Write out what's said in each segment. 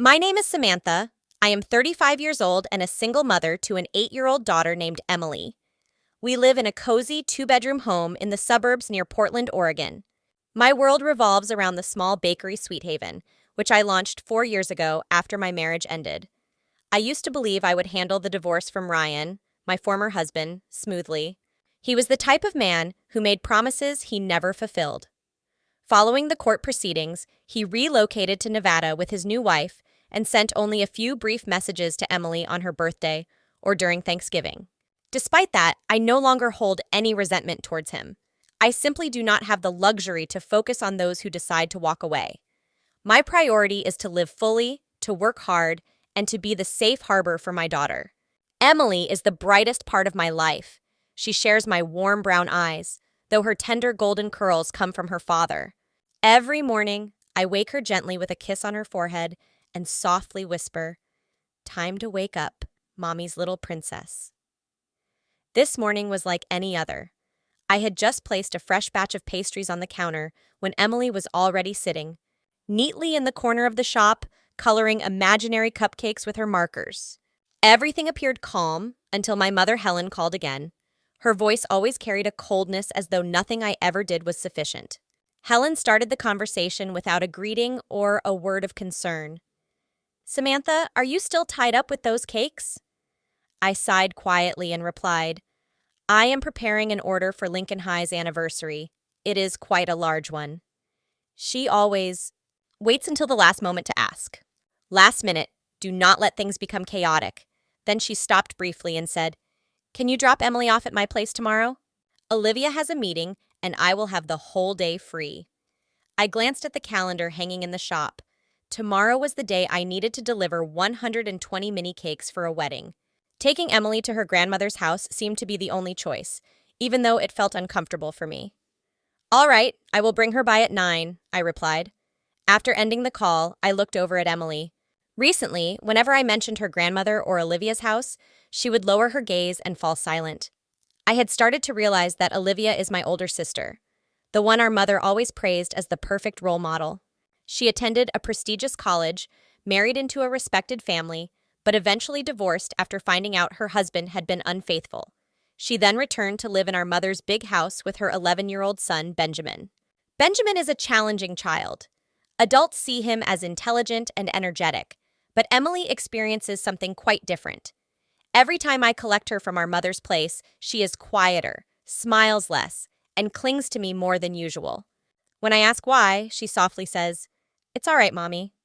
My name is Samantha. I am 35 years old and a single mother to an 8-year-old daughter named Emily. We live in a cozy 2-bedroom home in the suburbs near Portland, Oregon. My world revolves around the small bakery Sweet Haven, which I launched 4 years ago after my marriage ended. I used to believe I would handle the divorce from Ryan, my former husband, smoothly. He was the type of man who made promises he never fulfilled. Following the court proceedings, he relocated to Nevada with his new wife and sent only a few brief messages to Emily on her birthday or during Thanksgiving. Despite that, I no longer hold any resentment towards him. I simply do not have the luxury to focus on those who decide to walk away. My priority is to live fully, to work hard, and to be the safe harbor for my daughter. Emily is the brightest part of my life. She shares my warm brown eyes, though her tender golden curls come from her father. Every morning, I wake her gently with a kiss on her forehead and softly whisper, "Time to wake up, Mommy's little princess." This morning was like any other. I had just placed a fresh batch of pastries on the counter when Emily was already sitting, neatly in the corner of the shop, coloring imaginary cupcakes with her markers. Everything appeared calm until my mother Helen called again. Her voice always carried a coldness as though nothing I ever did was sufficient. Helen started the conversation without a greeting or a word of concern. "Samantha, are you still tied up with those cakes?" I sighed quietly and replied, "I am preparing an order for Lincoln High's anniversary. It is quite a large one." She always waits until the last moment to ask. Last minute, do not let things become chaotic. Then she stopped briefly and said, "Can you drop Emily off at my place tomorrow? Olivia has a meeting, and I will have the whole day free." I glanced at the calendar hanging in the shop. Tomorrow was the day I needed to deliver 120 mini cakes for a wedding. Taking Emily to her grandmother's house seemed to be the only choice, even though it felt uncomfortable for me. "All right, I will bring her by at 9, I replied. After ending the call, I looked over at Emily. Recently, whenever I mentioned her grandmother or Olivia's house, she would lower her gaze and fall silent. I had started to realize that Olivia is my older sister, the one our mother always praised as the perfect role model. She attended a prestigious college, married into a respected family, but eventually divorced after finding out her husband had been unfaithful. She then returned to live in our mother's big house with her 11-year-old son, Benjamin. Benjamin is a challenging child. Adults see him as intelligent and energetic, but Emily experiences something quite different. Every time I collect her from our mother's place, she is quieter, smiles less, and clings to me more than usual. When I ask why, she softly says, "It's all right, Mommy,"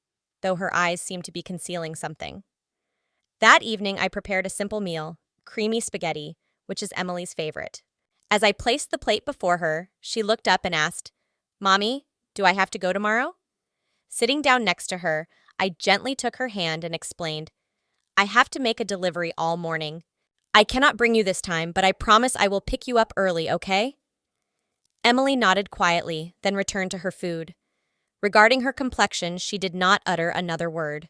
though her eyes seem to be concealing something. That evening, I prepared a simple meal, creamy spaghetti, which is Emily's favorite. As I placed the plate before her, she looked up and asked, "Mommy, do I have to go tomorrow?" Sitting down next to her, I gently took her hand and explained, "I have to make a delivery all morning. I cannot bring you this time, but I promise I will pick you up early, okay?" Emily nodded quietly, then returned to her food. Regarding her complexion, she did not utter another word.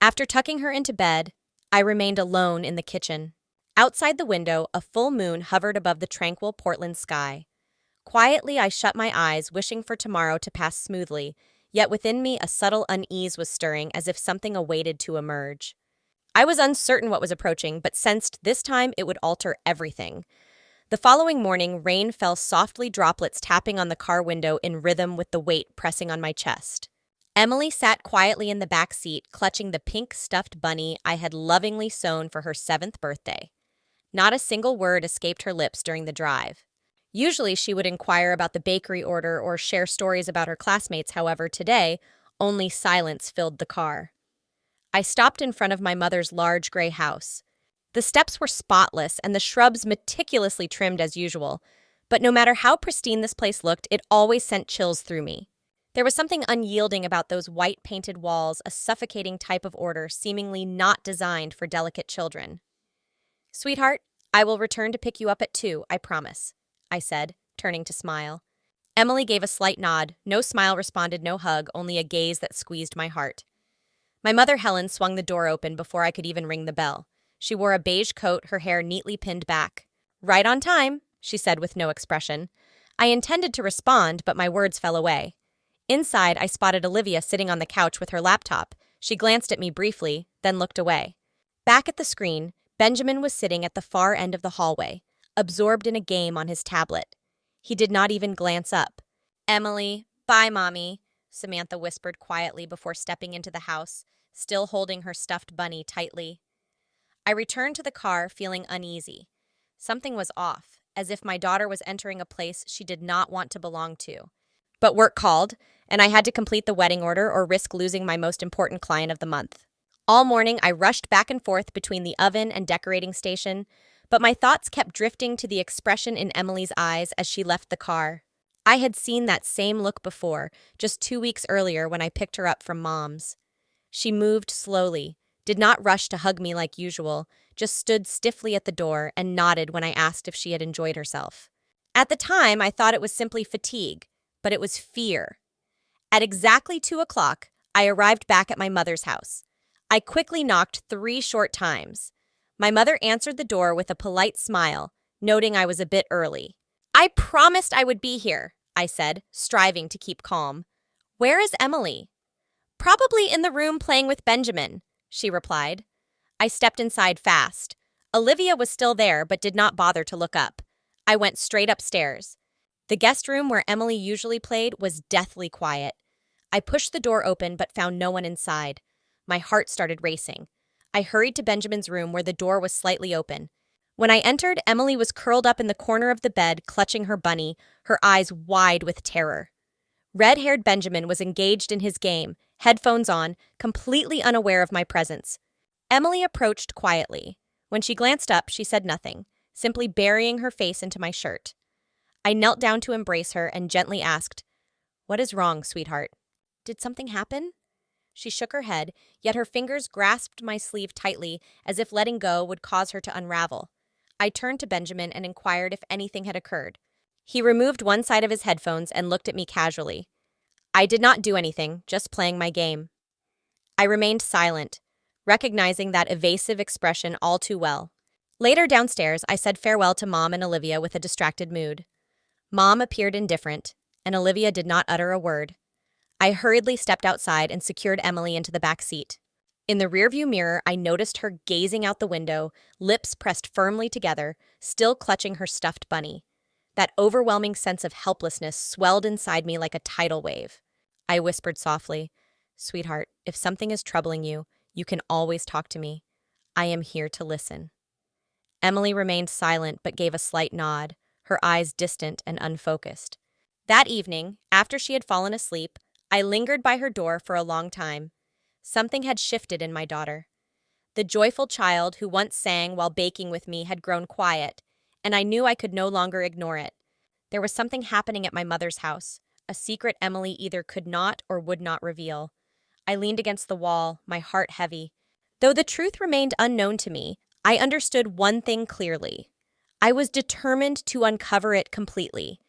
After tucking her into bed, I remained alone in the kitchen. Outside the window, a full moon hovered above the tranquil Portland sky. Quietly, I shut my eyes, wishing for tomorrow to pass smoothly, yet within me a subtle unease was stirring as if something awaited to emerge. I was uncertain what was approaching, but sensed this time it would alter everything. The following morning, rain fell, softly, droplets tapping on the car window in rhythm with the weight pressing on my chest. Emily sat quietly in the back seat, clutching the pink stuffed bunny I had lovingly sewn for her 7th birthday. Not a single word escaped her lips during the drive. Usually she would inquire about the bakery order or share stories about her classmates. However, today, only silence filled the car. I stopped in front of my mother's large gray house. The steps were spotless and the shrubs meticulously trimmed as usual, but no matter how pristine this place looked, it always sent chills through me. There was something unyielding about those white painted walls, a suffocating type of order seemingly not designed for delicate children. "Sweetheart, I will return to pick you up at 2, I promise," I said, turning to smile. Emily gave a slight nod. No smile responded, no hug, only a gaze that squeezed my heart. My mother Helen swung the door open before I could even ring the bell. She wore a beige coat, her hair neatly pinned back. "Right on time," she said with no expression. I intended to respond, but my words fell away. Inside, I spotted Olivia sitting on the couch with her laptop. She glanced at me briefly, then looked away. Back at the screen, Benjamin was sitting at the far end of the hallway, absorbed in a game on his tablet. He did not even glance up. "Emily, bye, Mommy," Samantha whispered quietly before stepping into the house, still holding her stuffed bunny tightly. I returned to the car feeling uneasy. Something was off, as if my daughter was entering a place she did not want to belong to. But work called, and I had to complete the wedding order or risk losing my most important client of the month. All morning, I rushed back and forth between the oven and decorating station, but my thoughts kept drifting to the expression in Emily's eyes as she left the car. I had seen that same look before, just 2 weeks earlier when I picked her up from Mom's. She moved slowly, did not rush to hug me like usual, just stood stiffly at the door and nodded when I asked if she had enjoyed herself. At the time, I thought it was simply fatigue, but it was fear. At exactly 2 o'clock, I arrived back at my mother's house. I quickly knocked 3 short times. My mother answered the door with a polite smile, noting I was a bit early. "I promised I would be here," I said, striving to keep calm. "Where is Emily?" "Probably in the room playing with Benjamin," she replied. I stepped inside fast. Olivia was still there, but did not bother to look up. I went straight upstairs. The guest room where Emily usually played was deathly quiet. I pushed the door open but found no one inside. My heart started racing. I hurried to Benjamin's room where the door was slightly open. When I entered, Emily was curled up in the corner of the bed, clutching her bunny, her eyes wide with terror. Red-haired Benjamin was engaged in his game, headphones on, completely unaware of my presence. Emily approached quietly. When she glanced up, she said nothing, simply burying her face into my shirt. I knelt down to embrace her and gently asked, "What is wrong, sweetheart? Did something happen?" She shook her head, yet her fingers grasped my sleeve tightly as if letting go would cause her to unravel. I turned to Benjamin and inquired if anything had occurred. He removed one side of his headphones and looked at me casually. "I did not do anything, just playing my game." I remained silent, recognizing that evasive expression all too well. Later downstairs, I said farewell to Mom and Olivia with a distracted mood. Mom appeared indifferent, and Olivia did not utter a word. I hurriedly stepped outside and secured Emily into the back seat. In the rearview mirror, I noticed her gazing out the window, lips pressed firmly together, still clutching her stuffed bunny. That overwhelming sense of helplessness swelled inside me like a tidal wave. I whispered softly, "Sweetheart, if something is troubling you, you can always talk to me. I am here to listen." Emily remained silent but gave a slight nod, her eyes distant and unfocused. That evening, after she had fallen asleep, I lingered by her door for a long time. Something had shifted in my daughter. The joyful child who once sang while baking with me had grown quiet, and I knew I could no longer ignore it. There was something happening at my mother's house, a secret Emily either could not or would not reveal. I leaned against the wall, my heart heavy. Though the truth remained unknown to me, I understood one thing clearly. I was determined to uncover it completely.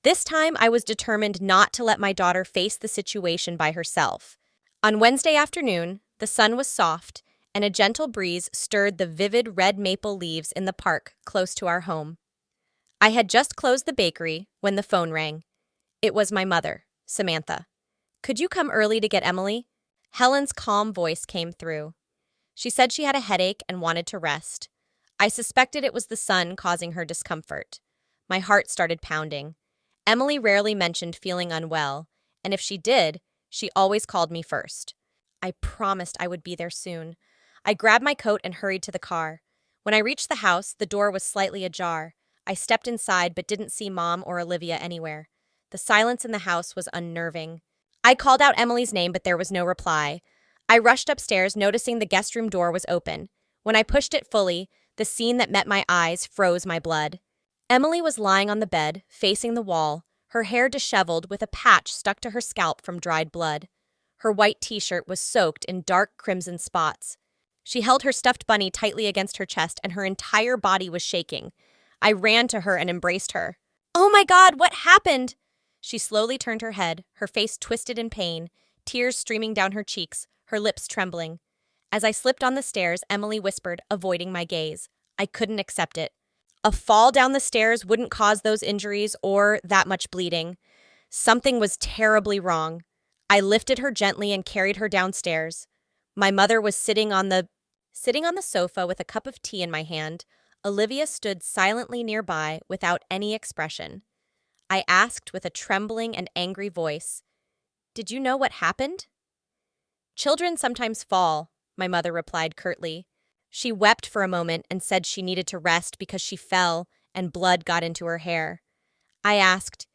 This time, I was determined not to let my daughter face the situation by herself. On Wednesday afternoon, the sun was soft, and a gentle breeze stirred the vivid red maple leaves in the park close to our home. I had just closed the bakery when the phone rang. It was my mother, Samantha. "Could you come early to get Emily?" Helen's calm voice came through. She said she had a headache and wanted to rest. I suspected it was the sun causing her discomfort. My heart started pounding. Emily rarely mentioned feeling unwell, and if she did, she always called me first. I promised I would be there soon. I grabbed my coat and hurried to the car. When I reached the house, the door was slightly ajar. I stepped inside but didn't see Mom or Olivia anywhere. The silence in the house was unnerving. I called out Emily's name, but there was no reply. I rushed upstairs, noticing the guest room door was open. When I pushed it fully, the scene that met my eyes froze my blood. Emily was lying on the bed, facing the wall, her hair disheveled with a patch stuck to her scalp from dried blood. Her white t-shirt was soaked in dark crimson spots. She held her stuffed bunny tightly against her chest, and her entire body was shaking. I ran to her and embraced her. "Oh my God, what happened?" She slowly turned her head, her face twisted in pain, tears streaming down her cheeks, her lips trembling. As I slipped on the stairs, Emily whispered, avoiding my gaze. I couldn't accept it. A fall down the stairs wouldn't cause those injuries or that much bleeding. Something was terribly wrong. I lifted her gently and carried her downstairs. My mother was sitting on the sofa with a cup of tea in my hand. Olivia stood silently nearby without any expression. I asked with a trembling and angry voice, "Did you know what happened?" "Children sometimes fall," my mother replied curtly. She wept for a moment and said she needed to rest because she fell and blood got into her hair. I asked,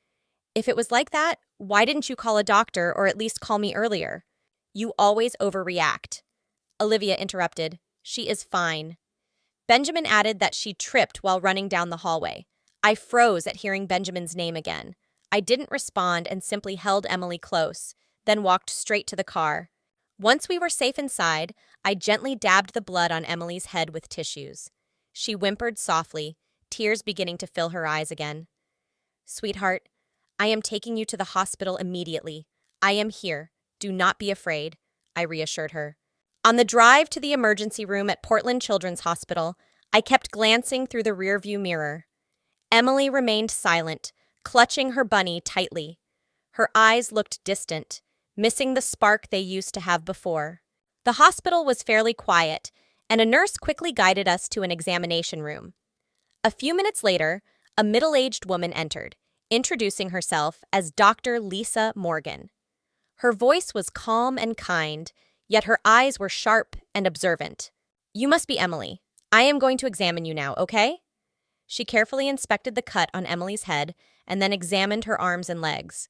"If it was like that, why didn't you call a doctor or at least call me earlier?" "You always overreact." Olivia interrupted, "She is fine." Benjamin added that she tripped while running down the hallway. I froze at hearing Benjamin's name again. I didn't respond and simply held Emily close, then walked straight to the car. Once we were safe inside, I gently dabbed the blood on Emily's head with tissues. She whimpered softly, tears beginning to fill her eyes again. "Sweetheart, I am taking you to the hospital immediately. I am here. Do not be afraid," I reassured her. On the drive to the emergency room at Portland Children's Hospital, I kept glancing through the rearview mirror. Emily remained silent, clutching her bunny tightly. Her eyes looked distant, missing the spark they used to have before. The hospital was fairly quiet, and a nurse quickly guided us to an examination room. A few minutes later, a middle-aged woman entered, introducing herself as Dr. Lisa Morgan. Her voice was calm and kind, yet her eyes were sharp and observant. "You must be Emily. I am going to examine you now, okay?" She carefully inspected the cut on Emily's head and then examined her arms and legs.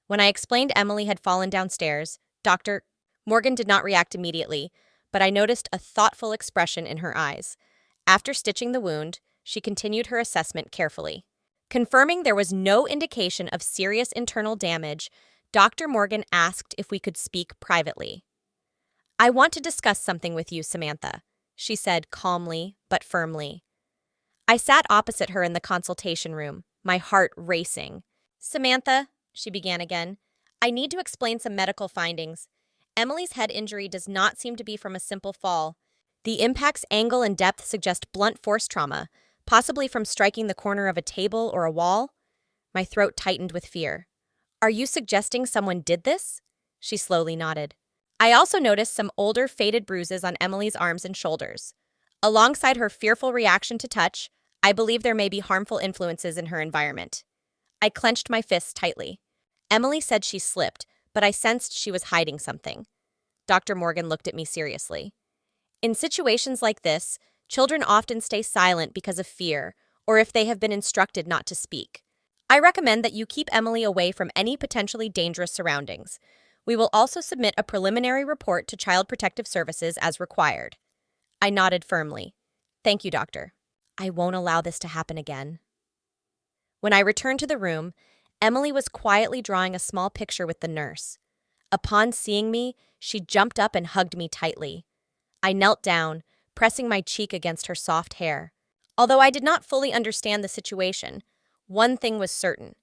When I explained Emily had fallen downstairs, Dr. Morgan did not react immediately, but I noticed a thoughtful expression in her eyes. After stitching the wound, she continued her assessment carefully. Confirming there was no indication of serious internal damage, Dr. Morgan asked if we could speak privately. "I want to discuss something with you, Samantha," she said calmly but firmly. I sat opposite her in the consultation room, my heart racing. "Samantha," she began again, "I need to explain some medical findings. Emily's head injury does not seem to be from a simple fall. The impact's angle and depth suggest blunt force trauma, possibly from striking the corner of a table or a wall." My throat tightened with fear. "Are you suggesting someone did this?" She slowly nodded. I also noticed some older, faded bruises on Emily's arms and shoulders. Alongside her fearful reaction to touch, I believe there may be harmful influences in her environment. I clenched my fists tightly. Emily said she slipped, but I sensed she was hiding something. Dr. Morgan looked at me seriously. "In situations like this, children often stay silent because of fear, or if they have been instructed not to speak. I recommend that you keep Emily away from any potentially dangerous surroundings. We will also submit a preliminary report to Child Protective Services as required." I nodded firmly. "Thank you, doctor. I won't allow this to happen again." When I returned to the room, Emily was quietly drawing a small picture with the nurse. Upon seeing me, she jumped up and hugged me tightly. I knelt down, pressing my cheek against her soft hair. Although I did not fully understand the situation, one thing was certain.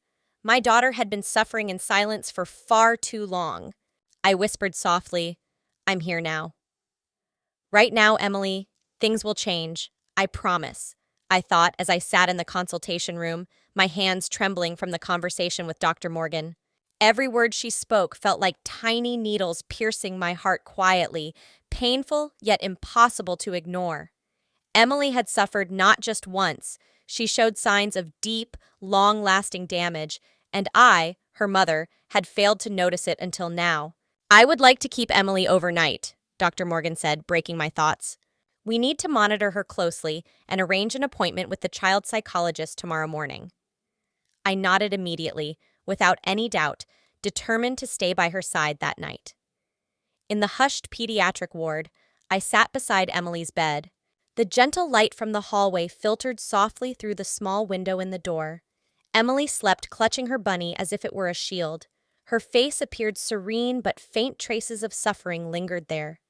My daughter had been suffering in silence for far too long. I whispered softly, "I'm here now." "Right now, Emily, things will change. I promise," I thought as I sat in the consultation room, my hands trembling from the conversation with Dr. Morgan. Every word she spoke felt like tiny needles piercing my heart quietly, painful yet impossible to ignore. Emily had suffered not just once. She showed signs of deep, long-lasting damage, and I, her mother, had failed to notice it until now. "I would like to keep Emily overnight," Dr. Morgan said, breaking my thoughts. "We need to monitor her closely and arrange an appointment with the child psychologist tomorrow morning." I nodded immediately, without any doubt, determined to stay by her side that night. In the hushed pediatric ward, I sat beside Emily's bed. The gentle light from the hallway filtered softly through the small window in the door. Emily slept clutching her bunny as if it were a shield. Her face appeared serene, but faint traces of suffering lingered there.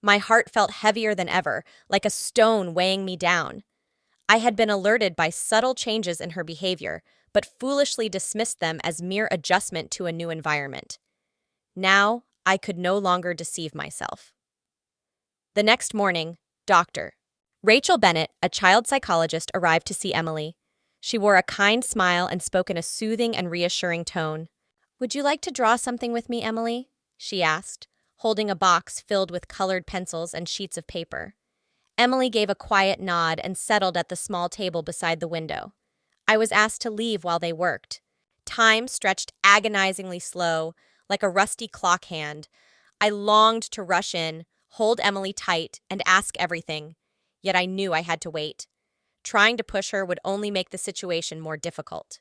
My heart felt heavier than ever, like a stone weighing me down. I had been alerted by subtle changes in her behavior, but foolishly dismissed them as mere adjustment to a new environment. Now, I could no longer deceive myself. The next morning, Dr. Rachel Bennett, a child psychologist, arrived to see Emily. She wore a kind smile and spoke in a soothing and reassuring tone. "Would you like to draw something with me, Emily?" she asked, holding a box filled with colored pencils and sheets of paper. Emily gave a quiet nod and settled at the small table beside the window. I was asked to leave while they worked. Time stretched agonizingly slow, like a rusty clock hand. I longed to rush in, hold Emily tight, and ask everything, yet I knew I had to wait. Trying to push her would only make the situation more difficult.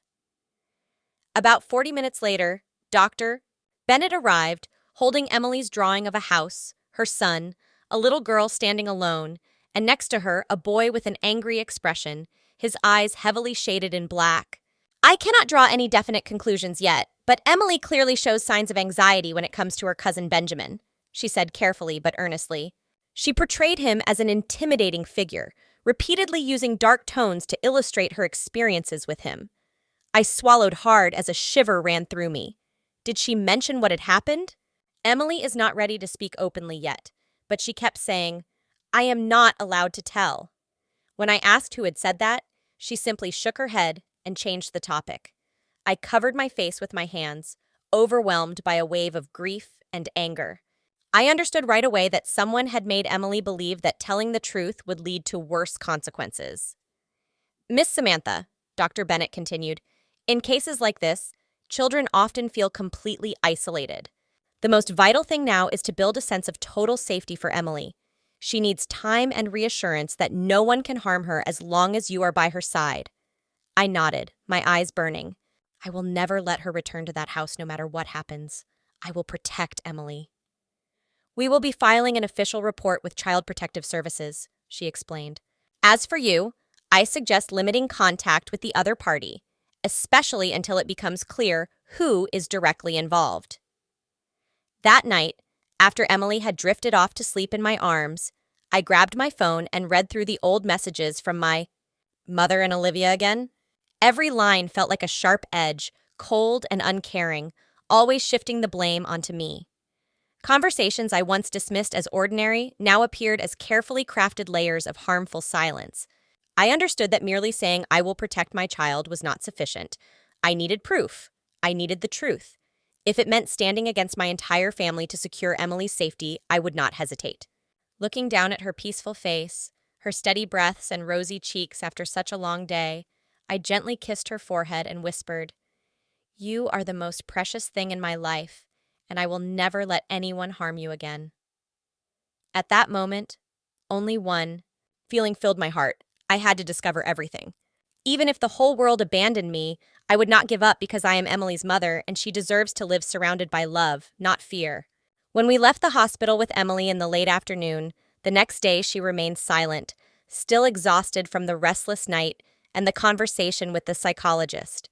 About 40 minutes later, Dr. Bennett arrived, holding Emily's drawing of a house, her son, a little girl standing alone, and next to her, a boy with an angry expression, his eyes heavily shaded in black. I cannot draw any definite conclusions yet, but Emily clearly shows signs of anxiety when it comes to her cousin Benjamin, she said carefully but earnestly. She portrayed him as an intimidating figure, repeatedly using dark tones to illustrate her experiences with him. I swallowed hard as a shiver ran through me. Did she mention what had happened? Emily is not ready to speak openly yet, but she kept saying, I am not allowed to tell. When I asked who had said that, she simply shook her head and changed the topic. I covered my face with my hands, overwhelmed by a wave of grief and anger. I understood right away that someone had made Emily believe that telling the truth would lead to worse consequences. Miss Samantha, Dr. Bennett continued, in cases like this, children often feel completely isolated. The most vital thing now is to build a sense of total safety for Emily. She needs time and reassurance that no one can harm her as long as you are by her side. I nodded, my eyes burning. I will never let her return to that house no matter what happens. I will protect Emily. We will be filing an official report with Child Protective Services, she explained. As for you, I suggest limiting contact with the other party, especially until it becomes clear who is directly involved. That night, after Emily had drifted off to sleep in my arms, I grabbed my phone and read through the old messages from my mother and Olivia again. Every line felt like a sharp edge, cold and uncaring, always shifting the blame onto me. Conversations I once dismissed as ordinary now appeared as carefully crafted layers of harmful silence. I understood that merely saying I will protect my child was not sufficient. I needed proof. I needed the truth. If it meant standing against my entire family to secure Emily's safety, I would not hesitate. Looking down at her peaceful face, her steady breaths and rosy cheeks after such a long day, I gently kissed her forehead and whispered, You are the most precious thing in my life, and I will never let anyone harm you again. At that moment, only one feeling filled my heart. I had to discover everything. Even if the whole world abandoned me, I would not give up because I am Emily's mother and she deserves to live surrounded by love, not fear. When we left the hospital with Emily in the late afternoon, the next day she remained silent, still exhausted from the restless night and the conversation with the psychologist.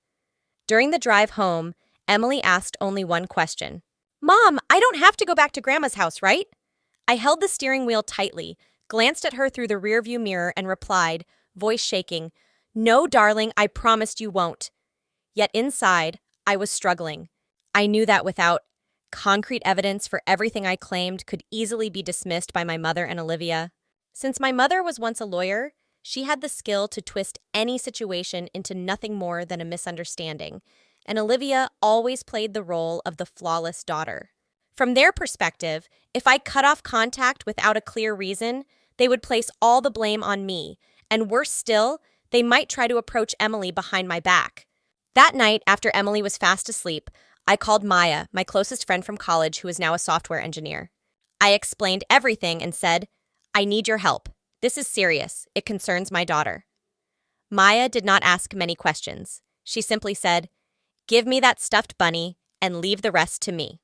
During the drive home, Emily asked only one question. Mom, I don't have to go back to Grandma's house, right? I held the steering wheel tightly, glanced at her through the rearview mirror, and replied, voice shaking, No, darling, I promised you won't. Yet inside, I was struggling. I knew that without concrete evidence for everything I claimed could easily be dismissed by my mother and Olivia. Since my mother was once a lawyer, she had the skill to twist any situation into nothing more than a misunderstanding, and Olivia always played the role of the flawless daughter. From their perspective, if I cut off contact without a clear reason, they would place all the blame on me, and worse still, they might try to approach Emily behind my back. That night, after Emily was fast asleep, I called Maya, my closest friend from college who is now a software engineer. I explained everything and said, I need your help. This is serious. It concerns my daughter. Maya did not ask many questions. She simply said, Give me that stuffed bunny and leave the rest to me.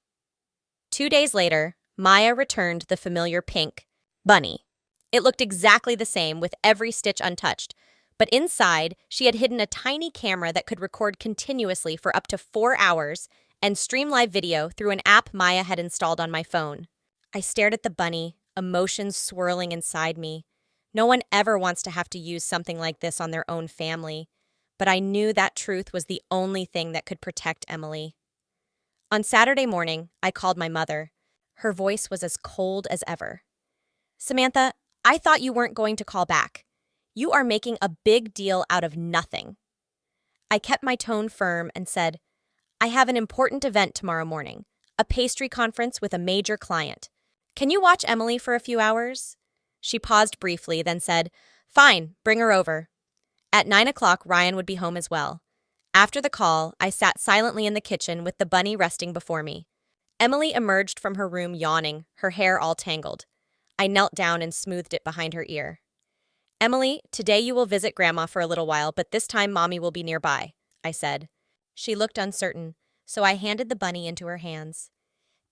2 days later, Maya returned the familiar pink bunny. It looked exactly the same with every stitch untouched, but inside, she had hidden a tiny camera that could record continuously for up to 4 hours and stream live video through an app Maya had installed on my phone. I stared at the bunny, emotions swirling inside me. No one ever wants to have to use something like this on their own family, but I knew that truth was the only thing that could protect Emily. On Saturday morning, I called my mother. Her voice was as cold as ever. Samantha, I thought you weren't going to call back. You are making a big deal out of nothing. I kept my tone firm and said, I have an important event tomorrow morning, a pastry conference with a major client. Can you watch Emily for a few hours? She paused briefly, then said, Fine, bring her over. At 9 o'clock, Ryan would be home as well. After the call, I sat silently in the kitchen with the bunny resting before me. Emily emerged from her room yawning, her hair all tangled. I knelt down and smoothed it behind her ear. Emily, today you will visit Grandma for a little while, but this time Mommy will be nearby, I said. She looked uncertain, so I handed the bunny into her hands.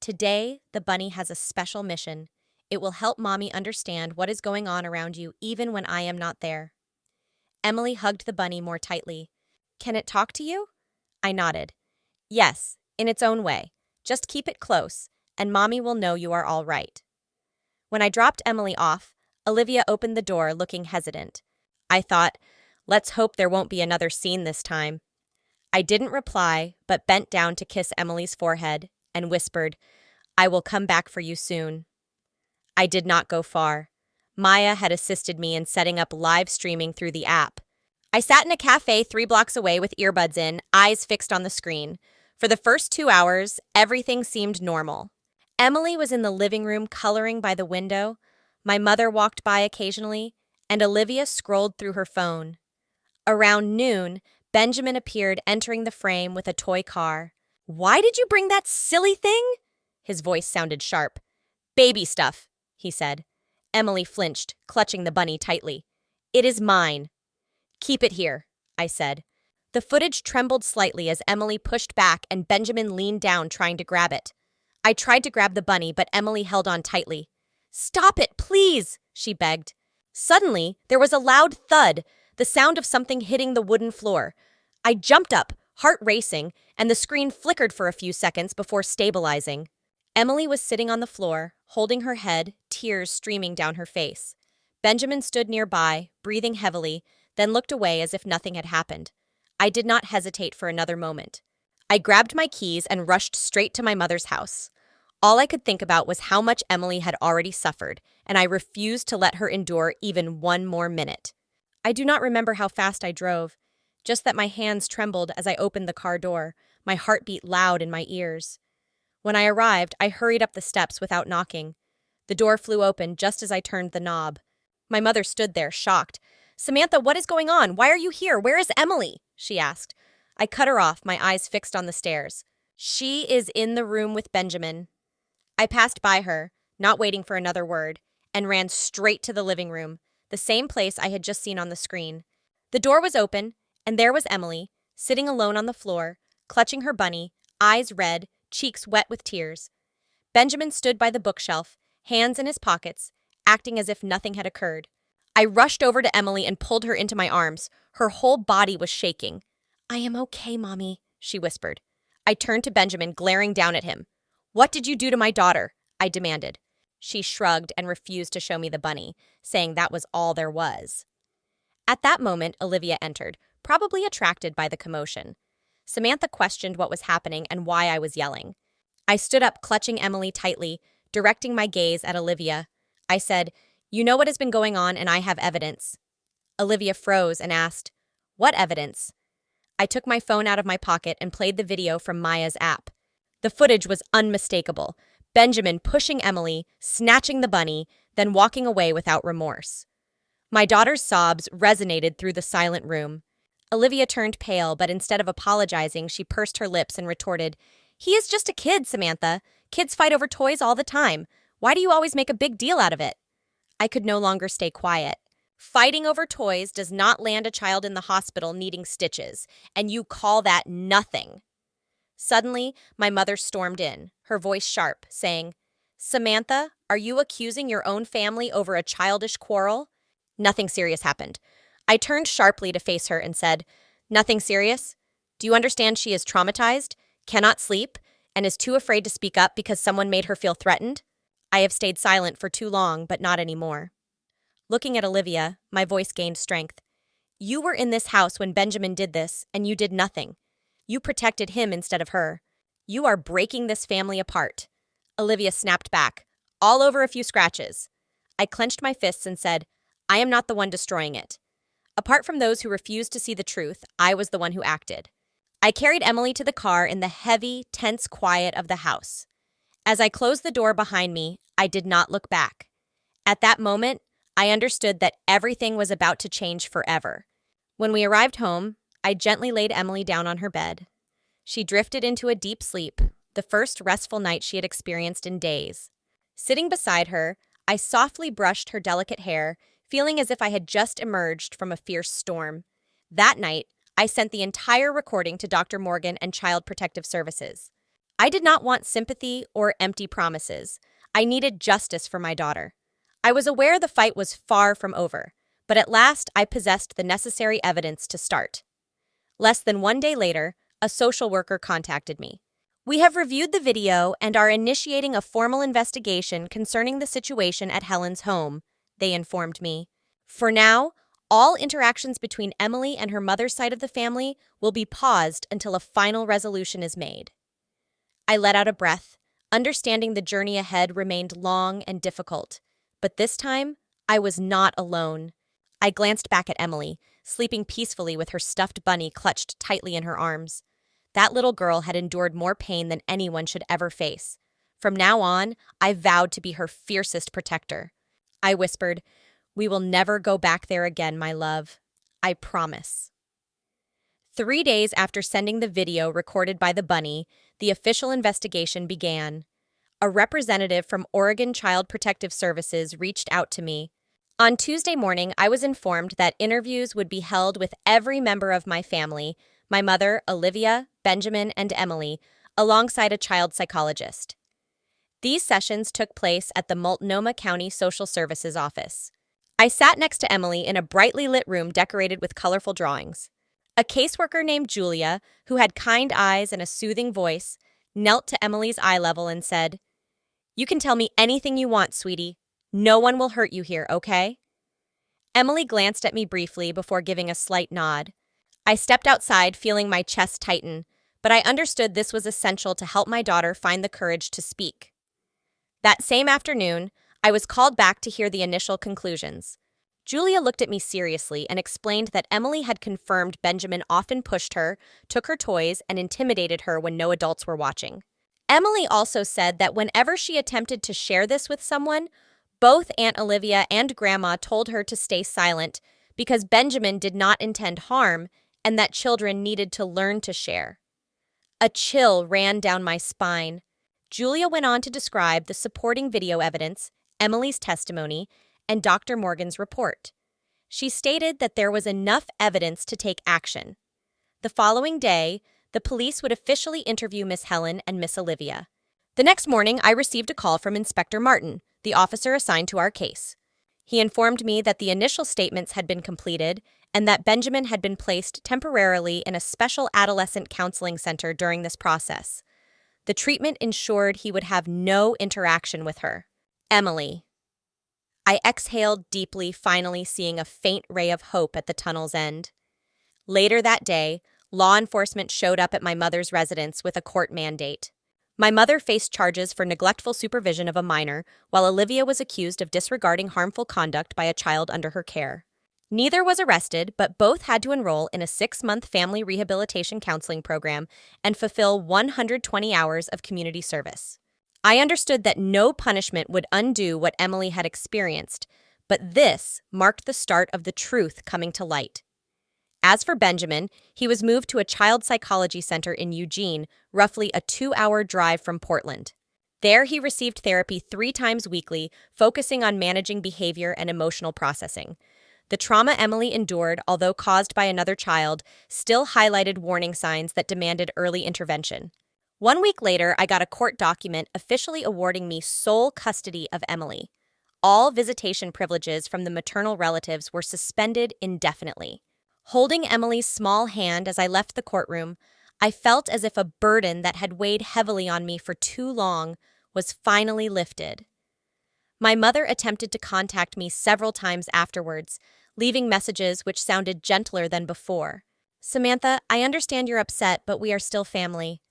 Today, the bunny has a special mission. It will help Mommy understand what is going on around you even when I am not there. Emily hugged the bunny more tightly. Can it talk to you? I nodded. Yes, in its own way. Just keep it close, and Mommy will know you are all right. When I dropped Emily off, Olivia opened the door looking hesitant. I thought, let's hope there won't be another scene this time. I didn't reply, but bent down to kiss Emily's forehead and whispered, I will come back for you soon. I did not go far. Maya had assisted me in setting up live streaming through the app. I sat in a cafe 3 blocks away with earbuds in, eyes fixed on the screen. For the first 2 hours, everything seemed normal. Emily was in the living room coloring by the window. My mother walked by occasionally, and Olivia scrolled through her phone. Around noon, Benjamin appeared entering the frame with a toy car. Why did you bring that silly thing? His voice sounded sharp. Baby stuff, he said. Emily flinched, clutching the bunny tightly. It is mine. Keep it here, I said. The footage trembled slightly as Emily pushed back and Benjamin leaned down trying to grab it. I tried to grab the bunny, but Emily held on tightly. Stop it, please, she begged. Suddenly, there was a loud thud, the sound of something hitting the wooden floor. I jumped up, heart racing, and the screen flickered for a few seconds before stabilizing. Emily was sitting on the floor, holding her head, tears streaming down her face. Benjamin stood nearby, breathing heavily, then looked away as if nothing had happened. I did not hesitate for another moment. I grabbed my keys and rushed straight to my mother's house. All I could think about was how much Emily had already suffered, and I refused to let her endure even one more minute. I do not remember how fast I drove, just that my hands trembled as I opened the car door, my heart beat loud in my ears. When I arrived, I hurried up the steps without knocking. The door flew open just as I turned the knob. My mother stood there, shocked. Samantha, what is going on? Why are you here? Where is Emily? She asked. I cut her off, my eyes fixed on the stairs. She is in the room with Benjamin. I passed by her, not waiting for another word, and ran straight to the living room, the same place I had just seen on the screen. The door was open, and there was Emily, sitting alone on the floor, clutching her bunny, eyes red, cheeks wet with tears. Benjamin stood by the bookshelf, hands in his pockets, acting as if nothing had occurred. I rushed over to Emily and pulled her into my arms. Her whole body was shaking. I am okay, Mommy, she whispered. I turned to Benjamin, glaring down at him. What did you do to my daughter? I demanded. She shrugged and refused to show me the bunny, saying that was all there was. At that moment, Olivia entered, probably attracted by the commotion. Samantha questioned what was happening and why I was yelling. I stood up, clutching Emily tightly, directing my gaze at Olivia. I said, You know what has been going on and I have evidence. Olivia froze and asked, What evidence? I took my phone out of my pocket and played the video from Maya's app. The footage was unmistakable. Benjamin pushing Emily, snatching the bunny, then walking away without remorse. My daughter's sobs resonated through the silent room. Olivia turned pale, but instead of apologizing, she pursed her lips and retorted, He is just a kid, Samantha. Kids fight over toys all the time. Why do you always make a big deal out of it? I could no longer stay quiet. Fighting over toys does not land a child in the hospital needing stitches, and you call that nothing. Suddenly, my mother stormed in, her voice sharp, saying, Samantha, are you accusing your own family over a childish quarrel? Nothing serious happened. I turned sharply to face her and said, Nothing serious? Do you understand she is traumatized, cannot sleep, and is too afraid to speak up because someone made her feel threatened? I have stayed silent for too long, but not anymore. Looking at Olivia, my voice gained strength. You were in this house when Benjamin did this, and you did nothing. You protected him instead of her. You are breaking this family apart. Olivia snapped back, all over a few scratches. I clenched my fists and said, I am not the one destroying it. Apart from those who refused to see the truth, I was the one who acted. I carried Emily to the car in the heavy, tense quiet of the house. As I closed the door behind me, I did not look back. At that moment, I understood that everything was about to change forever. When we arrived home, I gently laid Emily down on her bed. She drifted into a deep sleep, the first restful night she had experienced in days. Sitting beside her, I softly brushed her delicate hair, feeling as if I had just emerged from a fierce storm. That night, I sent the entire recording to Dr. Morgan and Child Protective Services. I did not want sympathy or empty promises. I needed justice for my daughter. I was aware the fight was far from over, but at last I possessed the necessary evidence to start. Less than 1 day later, a social worker contacted me. "We have reviewed the video and are initiating a formal investigation concerning the situation at Helen's home," they informed me. "For now, all interactions between Emily and her mother's side of the family will be paused until a final resolution is made." I let out a breath, understanding the journey ahead remained long and difficult. But this time, I was not alone. I glanced back at Emily, sleeping peacefully with her stuffed bunny clutched tightly in her arms. That little girl had endured more pain than anyone should ever face. From now on, I vowed to be her fiercest protector. I whispered, "We will never go back there again, my love. I promise." 3 days after sending the video recorded by the bunny, the official investigation began. A representative from Oregon Child Protective Services reached out to me. On Tuesday morning, I was informed that interviews would be held with every member of my family, my mother, Olivia, Benjamin, and Emily, alongside a child psychologist. These sessions took place at the Multnomah County Social Services office. I sat next to Emily in a brightly lit room decorated with colorful drawings. A caseworker named Julia, who had kind eyes and a soothing voice, knelt to Emily's eye level and said, "You can tell me anything you want, sweetie. No one will hurt you here, okay?" Emily glanced at me briefly before giving a slight nod. I stepped outside, feeling my chest tighten, but I understood this was essential to help my daughter find the courage to speak. That same afternoon, I was called back to hear the initial conclusions. Julia looked at me seriously and explained that Emily had confirmed Benjamin often pushed her, took her toys, and intimidated her when no adults were watching. Emily also said that whenever she attempted to share this with someone, both Aunt Olivia and Grandma told her to stay silent because Benjamin did not intend harm and that children needed to learn to share. A chill ran down my spine. Julia went on to describe the supporting video evidence, Emily's testimony, and Dr. Morgan's report. She stated that there was enough evidence to take action. The following day, the police would officially interview Miss Helen and Miss Olivia. The next morning, I received a call from Inspector Martin, the officer assigned to our case. He informed me that the initial statements had been completed and that Benjamin had been placed temporarily in a special adolescent counseling center during this process. The treatment ensured he would have no interaction with her. Emily. I exhaled deeply, finally seeing a faint ray of hope at the tunnel's end. Later that day, law enforcement showed up at my mother's residence with a court mandate. My mother faced charges for neglectful supervision of a minor, while Olivia was accused of disregarding harmful conduct by a child under her care. Neither was arrested, but both had to enroll in a 6-month family rehabilitation counseling program and fulfill 120 hours of community service. I understood that no punishment would undo what Emily had experienced, but this marked the start of the truth coming to light. As for Benjamin, he was moved to a child psychology center in Eugene, roughly a 2-hour drive from Portland. There he received therapy 3 times weekly, focusing on managing behavior and emotional processing. The trauma Emily endured, although caused by another child, still highlighted warning signs that demanded early intervention. 1 week later, I got a court document officially awarding me sole custody of Emily. All visitation privileges from the maternal relatives were suspended indefinitely. Holding Emily's small hand as I left the courtroom, I felt as if a burden that had weighed heavily on me for too long was finally lifted. My mother attempted to contact me several times afterwards, leaving messages which sounded gentler than before. "Samantha, I understand you're upset, but we are still family."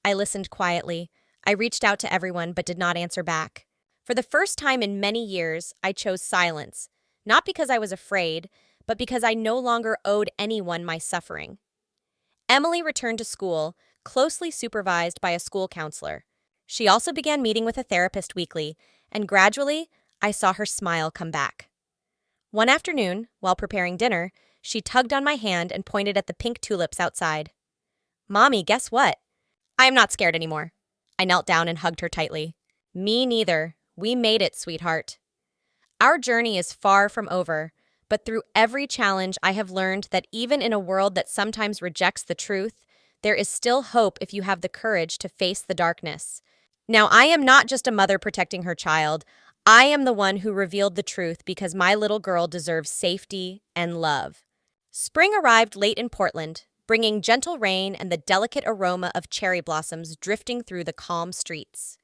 I listened quietly. I reached out to everyone but did not answer back. For the first time in many years, I chose silence, not because I was afraid, but because I no longer owed anyone my suffering. Emily returned to school, closely supervised by a school counselor. She also began meeting with a therapist weekly, and gradually, I saw her smile come back. One afternoon, while preparing dinner, she tugged on my hand and pointed at the pink tulips outside. "Mommy, guess what? I am not scared anymore." I knelt down and hugged her tightly. "Me neither. We made it, sweetheart." Our journey is far from over, but through every challenge, I have learned that even in a world that sometimes rejects the truth, there is still hope if you have the courage to face the darkness. Now, I am not just a mother protecting her child. I am the one who revealed the truth because my little girl deserves safety and love. Spring arrived late in Portland, bringing gentle rain and the delicate aroma of cherry blossoms drifting through the calm streets.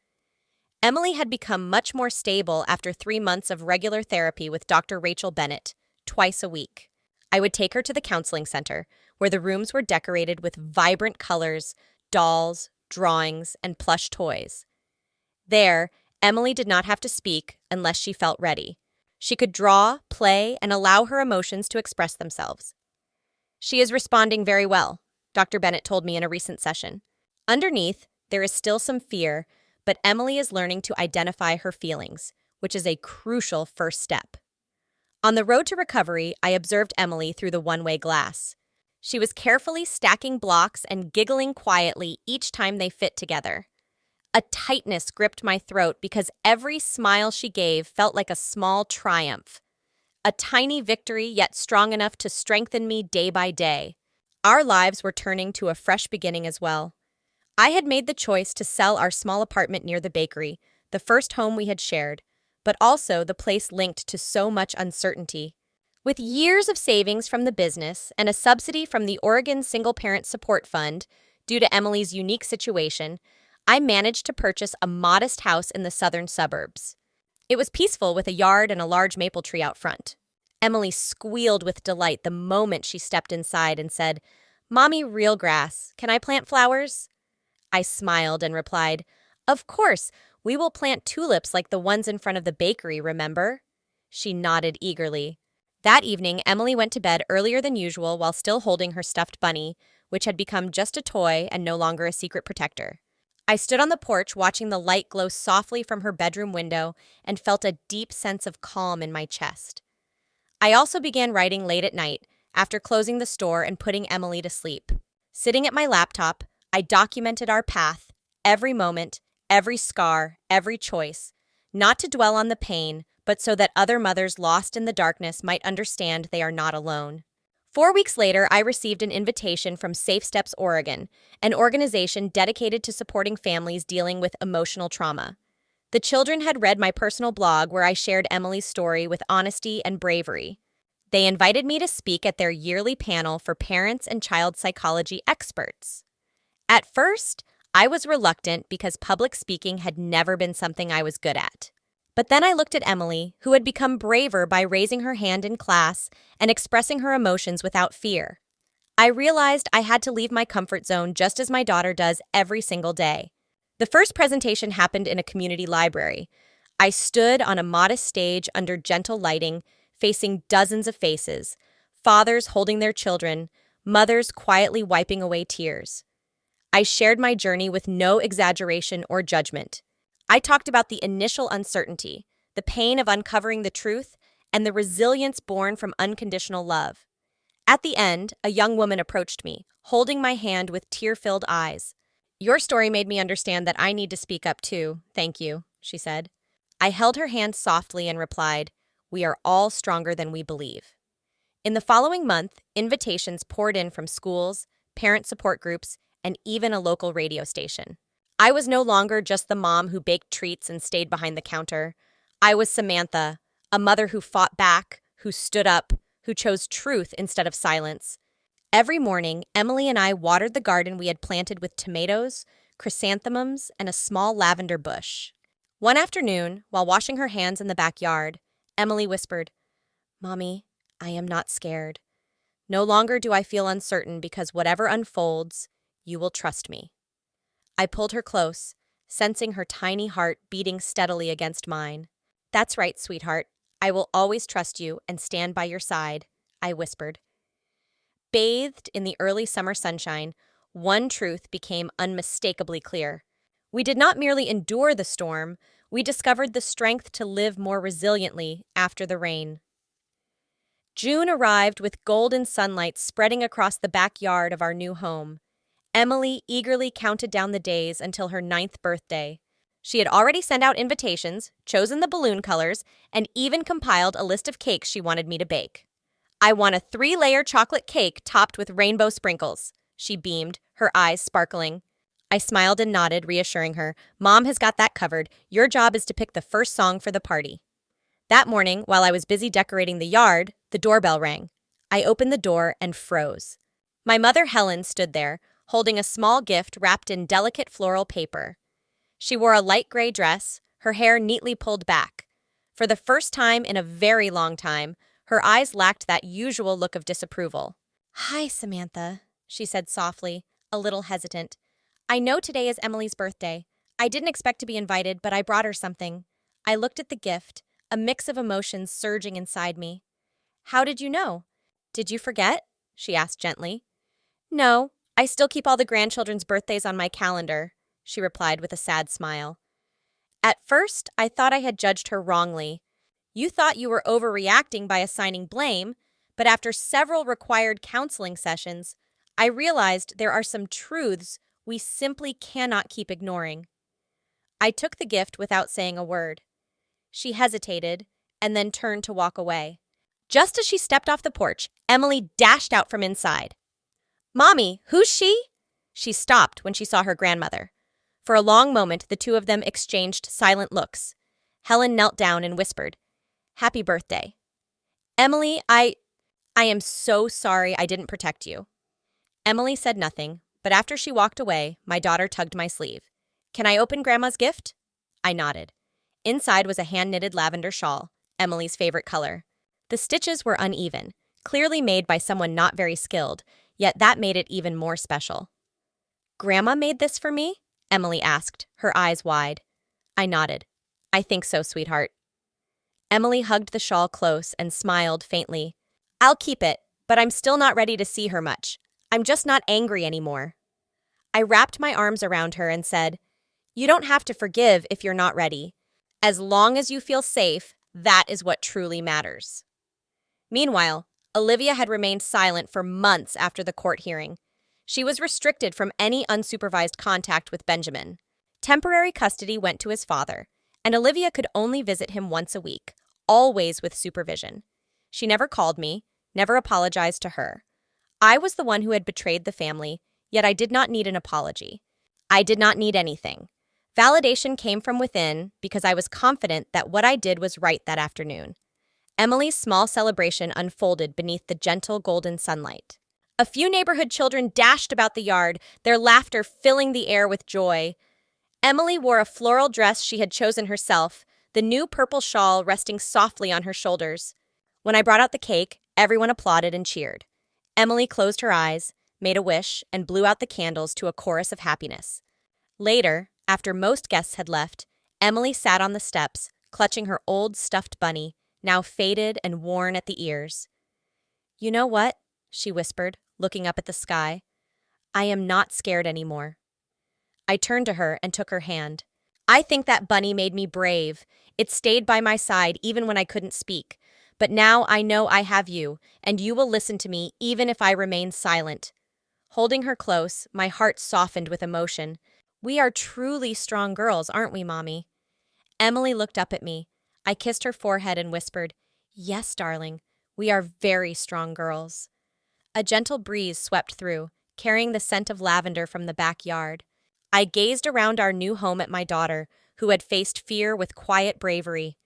Emily had become much more stable after 3 months of regular therapy with Dr. Rachel Bennett, twice a week. I would take her to the counseling center, where the rooms were decorated with vibrant colors, dolls, drawings, and plush toys. There, Emily did not have to speak unless she felt ready. She could draw, play, and allow her emotions to express themselves. "She is responding very well," Dr. Bennett told me in a recent session. "Underneath, there is still some fear, but Emily is learning to identify her feelings, which is a crucial first step." On the road to recovery, I observed Emily through the one-way glass. She was carefully stacking blocks and giggling quietly each time they fit together. A tightness gripped my throat because every smile she gave felt like a small triumph. A tiny victory, yet strong enough to strengthen me day by day. Our lives were turning to a fresh beginning as well. I had made the choice to sell our small apartment near the bakery, the first home we had shared, but also the place linked to so much uncertainty. With years of savings from the business and a subsidy from the Oregon Single Parent Support Fund, due to Emily's unique situation, I managed to purchase a modest house in the southern suburbs. It was peaceful with a yard and a large maple tree out front. Emily squealed with delight the moment she stepped inside and said, "Mommy, real grass. Can I plant flowers?" I smiled and replied, "Of course, we will plant tulips like the ones in front of the bakery, remember?" She nodded eagerly. That evening, Emily went to bed earlier than usual while still holding her stuffed bunny, which had become just a toy and no longer a secret protector. I stood on the porch watching the light glow softly from her bedroom window and felt a deep sense of calm in my chest. I also began writing late at night, after closing the store and putting Emily to sleep. Sitting at my laptop, I documented our path, every moment, every scar, every choice, not to dwell on the pain, but so that other mothers lost in the darkness might understand they are not alone. 4 weeks later, I received an invitation from Safe Steps Oregon, an organization dedicated to supporting families dealing with emotional trauma. The children had read my personal blog where I shared Emily's story with honesty and bravery. They invited me to speak at their yearly panel for parents and child psychology experts. At first, I was reluctant because public speaking had never been something I was good at. But then I looked at Emily, who had become braver by raising her hand in class and expressing her emotions without fear. I realized I had to leave my comfort zone just as my daughter does every single day. The first presentation happened in a community library. I stood on a modest stage under gentle lighting, facing dozens of faces, fathers holding their children, mothers quietly wiping away tears. I shared my journey with no exaggeration or judgment. I talked about the initial uncertainty, the pain of uncovering the truth, and the resilience born from unconditional love. At the end, a young woman approached me, holding my hand with tear-filled eyes. "Your story made me understand that I need to speak up too, thank you," she said. I held her hand softly and replied, "We are all stronger than we believe." In the following month, invitations poured in from schools, parent support groups, and even a local radio station. I was no longer just the mom who baked treats and stayed behind the counter. I was Samantha, a mother who fought back, who stood up, who chose truth instead of silence. Every morning, Emily and I watered the garden we had planted with tomatoes, chrysanthemums, and a small lavender bush. One afternoon, while washing her hands in the backyard, Emily whispered, "Mommy, I am not scared. No longer do I feel uncertain because whatever unfolds, you will trust me." I pulled her close, sensing her tiny heart beating steadily against mine. "That's right, sweetheart. I will always trust you and stand by your side," I whispered. Bathed in the early summer sunshine, one truth became unmistakably clear. We did not merely endure the storm, we discovered the strength to live more resiliently after the rain. June arrived with golden sunlight spreading across the backyard of our new home. Emily eagerly counted down the days until her 9th birthday. She had already sent out invitations, chosen the balloon colors, and even compiled a list of cakes she wanted me to bake. "I want a 3-layer chocolate cake topped with rainbow sprinkles," she beamed, her eyes sparkling. I smiled and nodded, reassuring her, "Mom has got that covered. Your job is to pick the first song for the party." That morning, while I was busy decorating the yard, the doorbell rang. I opened the door and froze. My mother, Helen, stood there, holding a small gift wrapped in delicate floral paper. She wore a light gray dress, her hair neatly pulled back. For the first time in a very long time, her eyes lacked that usual look of disapproval. "Hi, Samantha," she said softly, a little hesitant. "I know today is Emily's birthday. I didn't expect to be invited, but I brought her something." I looked at the gift, a mix of emotions surging inside me. "How did you know? Did you forget?" she asked gently. "No, I still keep all the grandchildren's birthdays on my calendar," she replied with a sad smile. At first, I thought I had judged her wrongly. "You thought you were overreacting by assigning blame, but after several required counseling sessions, I realized there are some truths we simply cannot keep ignoring." I took the gift without saying a word. She hesitated and then turned to walk away. Just as she stepped off the porch, Emily dashed out from inside. "Mommy, who's she?" She stopped when she saw her grandmother. For a long moment, the two of them exchanged silent looks. Helen knelt down and whispered, "Happy birthday." "Emily, I am so sorry I didn't protect you." Emily said nothing, but after she walked away, my daughter tugged my sleeve. "Can I open Grandma's gift?" I nodded. Inside was a hand-knitted lavender shawl, Emily's favorite color. The stitches were uneven, clearly made by someone not very skilled, yet that made it even more special. "Grandma made this for me?" Emily asked, her eyes wide. I nodded. "I think so, sweetheart." Emily hugged the shawl close and smiled faintly. "I'll keep it, but I'm still not ready to see her much. I'm just not angry anymore." I wrapped my arms around her and said, "You don't have to forgive if you're not ready. As long as you feel safe, that is what truly matters." Meanwhile, Olivia had remained silent for months after the court hearing. She was restricted from any unsupervised contact with Benjamin. Temporary custody went to his father, and Olivia could only visit him once a week, always with supervision. She never called me, never apologized to her. I was the one who had betrayed the family, yet I did not need an apology. I did not need anything. Validation came from within because I was confident that what I did was right that afternoon. Emily's small celebration unfolded beneath the gentle golden sunlight. A few neighborhood children dashed about the yard, their laughter filling the air with joy. Emily wore a floral dress she had chosen herself, the new purple shawl resting softly on her shoulders. When I brought out the cake, everyone applauded and cheered. Emily closed her eyes, made a wish, and blew out the candles to a chorus of happiness. Later, after most guests had left, Emily sat on the steps, clutching her old stuffed bunny, now faded and worn at the ears. "You know what?" she whispered, looking up at the sky. "I am not scared anymore." I turned to her and took her hand. "I think that bunny made me brave. It stayed by my side even when I couldn't speak. But now I know I have you, and you will listen to me even if I remain silent." Holding her close, my heart softened with emotion. "We are truly strong girls, aren't we, Mommy?" Emily looked up at me. I kissed her forehead and whispered, "Yes, darling, we are very strong girls." A gentle breeze swept through, carrying the scent of lavender from the backyard. I gazed around our new home at my daughter, who had faced fear with quiet bravery.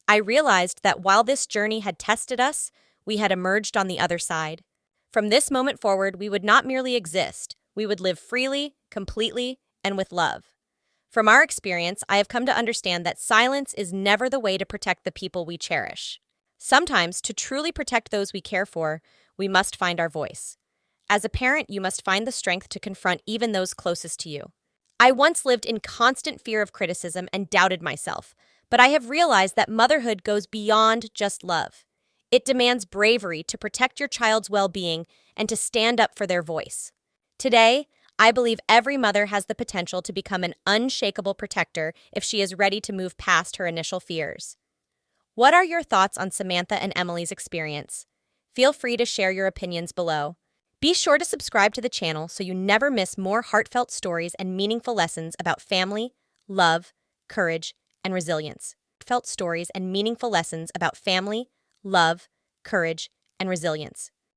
I realized that while this journey had tested us, we had emerged on the other side. From this moment forward, we would not merely exist, we would live freely, completely, and with love. From our experience, I have come to understand that silence is never the way to protect the people we cherish. Sometimes, to truly protect those we care for, we must find our voice. As a parent, you must find the strength to confront even those closest to you. I once lived in constant fear of criticism and doubted myself, but I have realized that motherhood goes beyond just love. It demands bravery to protect your child's well-being and to stand up for their voice. Today, I believe every mother has the potential to become an unshakable protector if she is ready to move past her initial fears. What are your thoughts on Samantha and Emily's experience? Feel free to share your opinions below. Be sure to subscribe to the channel so you never miss more heartfelt stories and meaningful lessons about family, love, courage, and resilience. Heartfelt stories and meaningful lessons about family, love, courage, and resilience.